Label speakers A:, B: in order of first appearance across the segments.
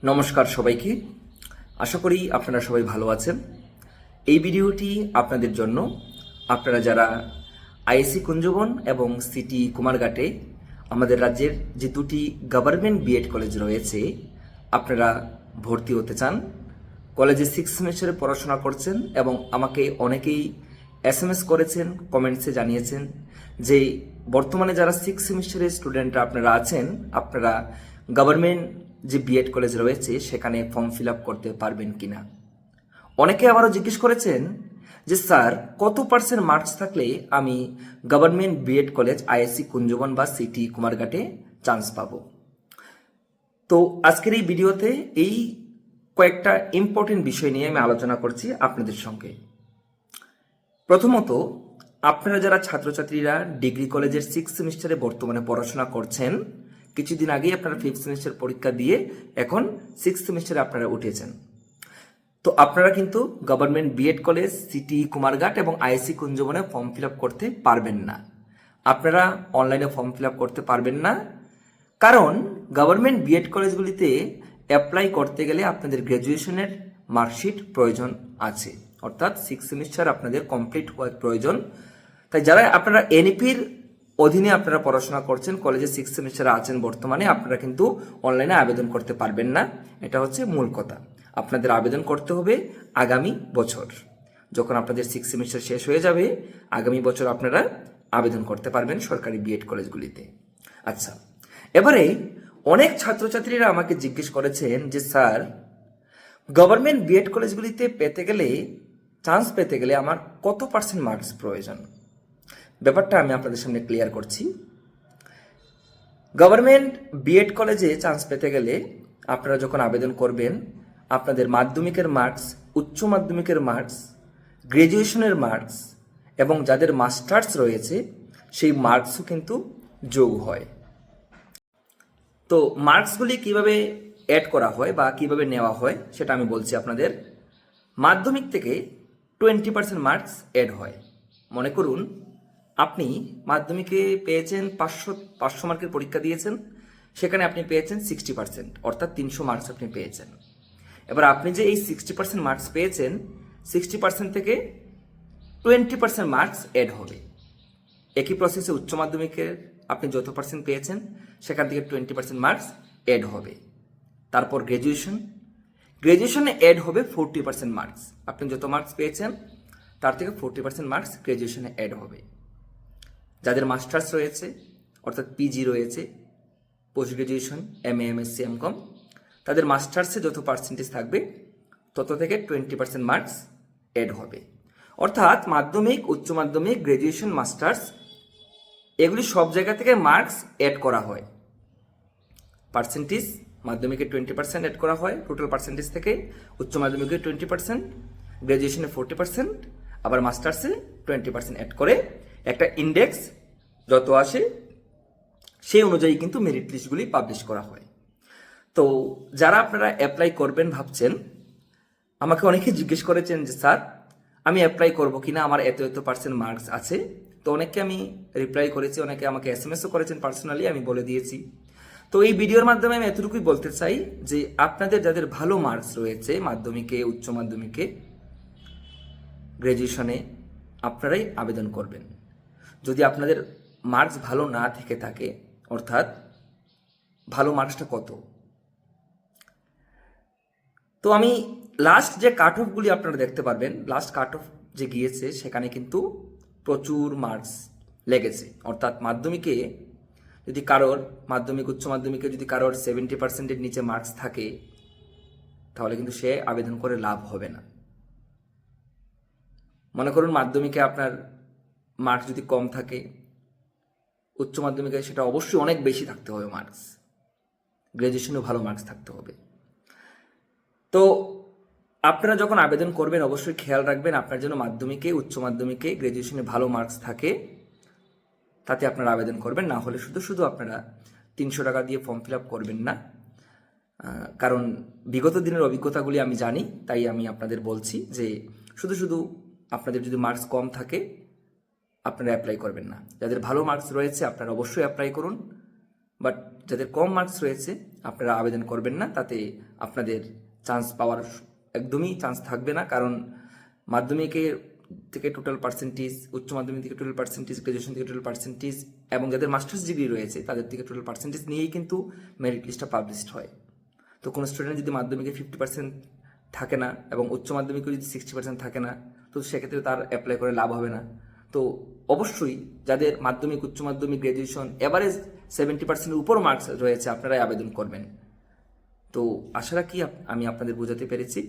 A: নমস্কার সবাইকে। আশা করি আপনারা সবাই ভালো আছেন। এই ভিডিওটি আপনাদের জন্য, আপনারা যারা আইএসসি কুঞ্জবন এবং সিটি কুমারঘাটে আমাদের রাজ্যের যে দুটি গভর্নমেন্ট বিএড কলেজ রয়েছে, আপনারা ভর্তি হতে চান, কলেজে 6 সেমেস্টারে পড়াশোনা করছেন এবং আমাকে অনেকেই এসএমএস করেছেন, কমেন্টসে জানিয়েছেন যে বর্তমানে যারা 6 সেমেস্টারের স্টুডেন্টরা আপনারা আছেন, আপনারা গভর্নমেন্ট যে বিএড কলেজ রয়েছে সেখানে ফর্ম ফিল আপ করতে পারবেন কিনা। অনেকে আবারও জিজ্ঞেস করেছেন যে স্যার, কত পার্সেন্ট মার্কস থাকলে আমি government BEd college ISC Kunjaban বা সিটি কুমারঘাটে চান্স পাবো। তো আজকের এই ভিডিওতে এই কয়েকটা ইম্পর্টেন্ট বিষয় নিয়ে আমি আলোচনা করছি আপনাদের সঙ্গে। প্রথমত, আপনারা যারা ছাত্রছাত্রীরা ডিগ্রি কলেজের 6 সেমিস্টারে বর্তমানে পড়াশোনা করছেন, কিছুদিন আগেই আপনারা 5th সেমিস্টার পরীক্ষা দিয়ে এখন 6 সেমিস্টারে আপনারা উঠেছেন, তো আপনারা কিন্তু government BEd college city Kumarghat এবং আইএসসি কুঞ্জবনে ফর্ম ফিল আপ করতে পারবেন না। আপনারা অনলাইনে ফর্ম ফিল আপ করতে পারবেন না, কারণ গভর্নমেন্ট বিএড কলেজগুলিতে অ্যাপ্লাই করতে গেলে আপনাদের গ্র্যাজুয়েশনের মার্কশিট প্রয়োজন আছে, অর্থাৎ 6 সেমিস্টার আপনাদের কমপ্লিট হওয়ার প্রয়োজন। তাই যারা আপনারা এনইপির অধীনে আপনারা পড়াশোনা করছেন, কলেজে 6 সেমিস্টারে আছেন বর্তমানে, আপনারা কিন্তু অনলাইনে আবেদন করতে পারবেন না। এটা হচ্ছে মূল কথা। আপনাদের আবেদন করতে হবে আগামী বছর, যখন আপনাদের 6 সেমিস্টার শেষ হয়ে যাবে, আগামী বছর আপনারা আবেদন করতে পারবেন সরকারি বিএড কলেজগুলিতে। আচ্ছা, এবারে অনেক ছাত্রছাত্রীরা আমাকে জিজ্ঞেস করেছেন যে স্যার, গভর্নমেন্ট বিএড কলেজগুলিতে পেতে গেলে, চান্স পেতে গেলে আমার কত পার্সেন্ট মার্কস প্রয়োজন? ব্যাপারটা আমি আপনাদের সামনে ক্লিয়ার করছি। গভর্নমেন্ট বিএড কলেজে চান্স পেতে গেলে আপনারা যখন আবেদন করবেন, আপনাদের মাধ্যমিকের মার্কস, উচ্চ মাধ্যমিকের মার্কস, গ্র্যাজুয়েশনের মার্কস এবং যাদের মাস্টার্স রয়েছে সেই মার্কসও কিন্তু যোগ হয়। তো মার্কসগুলি কিভাবে অ্যাড করা হয় বা কিভাবে নেওয়া হয় সেটা আমি বলছি আপনাদের। মাধ্যমিক থেকে 20% মার্কস অ্যাড হয়। মনে করুন আপনি মাধ্যমিকে পেয়েছেন 500 মার্কের পরীক্ষা দিয়েছেন, সেখানে আপনি পেয়েছেন 60%, অর্থাৎ 300 মার্কস আপনি পেয়েছেন। এবার আপনি যে এই 60% মার্কস পেয়েছেন, 60% থেকে 20% মার্কস অ্যাড হবে। একই প্রসেসে উচ্চ মাধ্যমিকের আপনি যত পার্সেন্ট পেয়েছেন সেখান থেকে 20% মার্কস অ্যাড হবে। তারপর গ্র্যাজুয়েশনে অ্যাড হবে 40% মার্কস। আপনি যত মার্কস পেয়েছেন তার থেকে 40% মার্কস গ্র্যাজুয়েশনে অ্যাড হবে। যাদের মাস্টার্স রয়েছে, অর্থাৎ পিজি রয়েছে, post graduation, MA, MSc, MCom, তাদের মাস্টার্সে যত পার্সেন্টেজ থাকবে তত থেকে 20% মার্কস অ্যাড হবে। অর্থাৎ মাধ্যমিক, উচ্চ মাধ্যমিক, গ্র্যাজুয়েশন, মাস্টার্স, এগুলি সব জায়গা থেকে মার্কস অ্যাড করা হয়। পার্সেন্টেজ মাধ্যমিকে 20% অ্যাড করা হয় টোটাল পার্সেন্টেজ থেকে, উচ্চ মাধ্যমিকে 20%, গ্র্যাজুয়েশনে 40%, আবার মাস্টার্সে 20% অ্যাড করে একটা ইন্ডেক্স যত আসে সেই অনুযায়ী কিন্তু মেরিট লিস্টগুলি পাবলিশ করা হয়। তো যারা আপনারা অ্যাপ্লাই করবেন ভাবছেন, আমাকে অনেকে জিজ্ঞেস করেছেন যে স্যার, আমি অ্যাপ্লাই করবো কিনা, আমার এত এত পার্সেন্ট মার্কস আছে। তো অনেককে আমি রিপ্লাই করেছি, অনেকে আমাকে এসএমএসও করেছেন পার্সোনালি, আমি বলে দিয়েছি। তো এই ভিডিওর মাধ্যমে আমি এতটুকুই বলতে চাই যে আপনাদের যাদের ভালো মার্কস রয়েছে মাধ্যমিকে, উচ্চ মাধ্যমিকে, গ্র্যাজুয়েশনে, আপনারাই আবেদন করবেন। যদি আপনাদের মার্কস ভালো না থেকে থাকে, অর্থাৎ ভালো মার্কসটা কত, তো আমি লাস্ট যে কাট অফগুলি আপনারা দেখতে পারবেন, লাস্ট কাট অফ যে গিয়েছে সেখানে কিন্তু প্রচুর মার্কস লেগেছে। অর্থাৎ মাধ্যমিকে যদি কারোর, মাধ্যমিক, উচ্চ মাধ্যমিকে যদি কারোর 70%-এর নিচে মার্কস থাকে, তাহলে কিন্তু সে আবেদন করে লাভ হবে না। মনে করুন মাধ্যমিকে আপনার মার্কস যদি কম থাকে, উচ্চ মাধ্যমিকে সেটা অবশ্যই অনেক বেশি থাকতে হবে মার্কস, গ্র্যাজুয়েশনেও ভালো মার্কস থাকতে হবে। তো আপনারা যখন আবেদন করবেন অবশ্যই খেয়াল রাখবেন আপনার যেন মাধ্যমিকে, উচ্চ মাধ্যমিকে, গ্র্যাজুয়েশনে ভালো মার্কস থাকে, তাতে আপনারা আবেদন করবেন। না হলে শুধু শুধু আপনারা 300 টাকা দিয়ে ফর্ম ফিল আপ করবেন না, কারণ বিগত দিনের অভিজ্ঞতাগুলি আমি জানি, তাই আমি আপনাদের বলছি যে শুধু শুধু আপনাদের যদি মার্কস কম থাকে আপনারা অ্যাপ্লাই করবেন না। যাদের ভালো মার্কস রয়েছে আপনারা অবশ্যই অ্যাপ্লাই করুন, বাট যাদের কম মার্কস রয়েছে আপনারা আবেদন করবেন না, তাতে আপনাদের চান্স পাওয়ার একদমই চান্স থাকবে না। কারণ মাধ্যমিকের থেকে টোটাল পার্সেন্টেজ, উচ্চ মাধ্যমিক থেকে টোটাল পার্সেন্টেজ, গ্রাজুয়েশন থেকে টোটাল পার্সেন্টেজ এবং যাদের মাস্টার্স ডিগ্রি রয়েছে তাদের থেকে টোটাল পার্সেন্টেজ নিয়েই কিন্তু মেরিট লিস্টটা পাবলিশড হয়। তো কোনো স্টুডেন্ট যদি মাধ্যমিকে 50% থাকে না এবং উচ্চ মাধ্যমিকে যদি 60% থাকে না, তো সেক্ষেত্রে তার অ্যাপ্লাই করে লাভ হবে না। তো অবশ্যই যাদের মাধ্যমিক, উচ্চ মাধ্যমিক, গ্র্যাজুয়েশন এভারেজ 70%-এর উপর মার্কস রয়েছে আপনারাই আবেদন করবেন। তো আশা রাখি আমি আপনাদের বোঝাতে পেরেছি।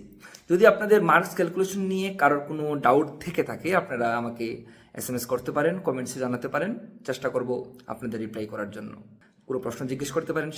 A: যদি আপনাদের মার্কস ক্যালকুলেশন নিয়ে কারোর কোনো ডাউট থেকে থাকে, আপনারা আমাকে SMS করতে পারেন, কমেন্টসে জানাতে পারেন, চেষ্টা করব আপনাদের রিপ্লাই করার জন্য। পুরো প্রশ্ন জিজ্ঞেস করতে পারেন।